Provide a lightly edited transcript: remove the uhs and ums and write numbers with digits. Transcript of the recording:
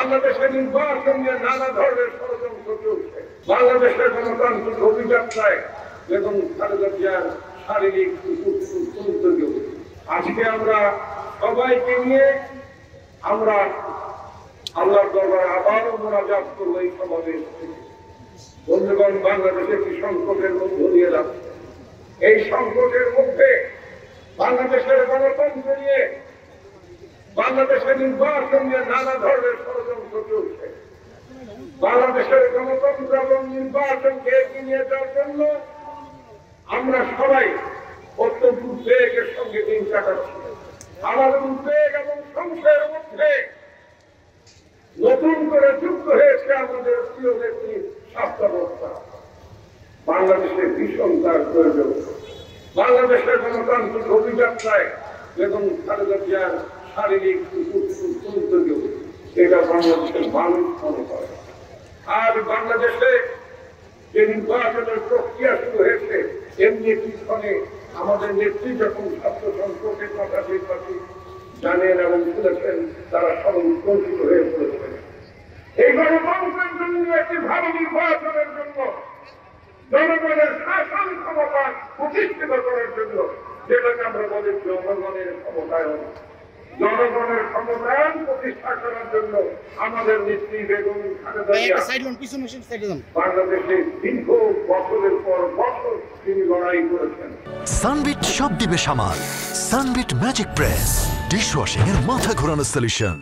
বাংলাদেশের নির্বাচন নিয়ে নানা ধরনের ষড়যন্ত্র চলছে। বাংলাদেশের গণতান্ত্রিক অভিযাত্রায় এবং খালেদা জিয়ার শারীরিক উদ্যোগেও আজকে আমরা সবাইকে নিয়ে আমরা আল্লাহর দরবারে আবারও মোনাজাত করবো এই সমাবেশ থেকে। বন্ধুগণ, বাংলাদেশ একটি সংকটের মধ্য দিয়ে যাচ্ছে। এই সংকটের মধ্যে বাংলাদেশের গণতন্ত্র নিয়ে, বাংলাদেশের নির্বাচন নিয়ে নানা ধরনের ষড়যন্ত্র চলছে। বাংলাদেশের গণতন্ত্র এবং নির্বাচনকে এগিয়ে নিয়ে যাওয়ার জন্য আমরা সবাই অত্যন্ত উদ্বেগের সঙ্গে দিন কাটাচ্ছি। আমাদের উদ্বেগ এবং সংশয়ের মধ্যে নতুন করে যুক্ত হয়েছে আমাদের প্রিয় নেত্রী স্বাস্থ্যাবস্থা। বাংলাদেশে ভীষণ তার প্রয়োজন। বাংলাদেশের গণতান্ত্রিক অভিযাত্রায় এবং খালেদা জিয়ার শারীরিক উদ্যোগেও এটা বাংলাদেশের মানুষ মনে করে। আর বাংলাদেশে যে নির্বাচনের প্রক্রিয়া শুরু হয়েছে, এমনি পিছনে আমাদের নেত্রী যখন ছাত্র সংকটের কথা নির্বাচী জানেন এবং শুনেছেন, তারা সবাই উৎকণ্ঠিত হয়ে পড়েছেন। এই গণতন্ত্রের জন্য একটি ভালো নির্বাচনের জন্য, জনগণের শাসন ক্ষমতা প্রতিষ্ঠিত করার জন্য, যেটাকে আমরা বলি জনগণের ক্ষমতায়ন, জনগণের ক্ষমতায়ন প্রতিষ্ঠা করার জন্য আমাদের নেত্রী বেগম খালেদা জিয়া বাংলাদেশে দীর্ঘ বছরের পর বছর তিনি লড়াই করেছেন। সানবিট সব দিবে সামাল। সানবিট ম্যাজিক প্রেস ডিশওয়াশিং এর মাথা ঘোরানো সলিউশন।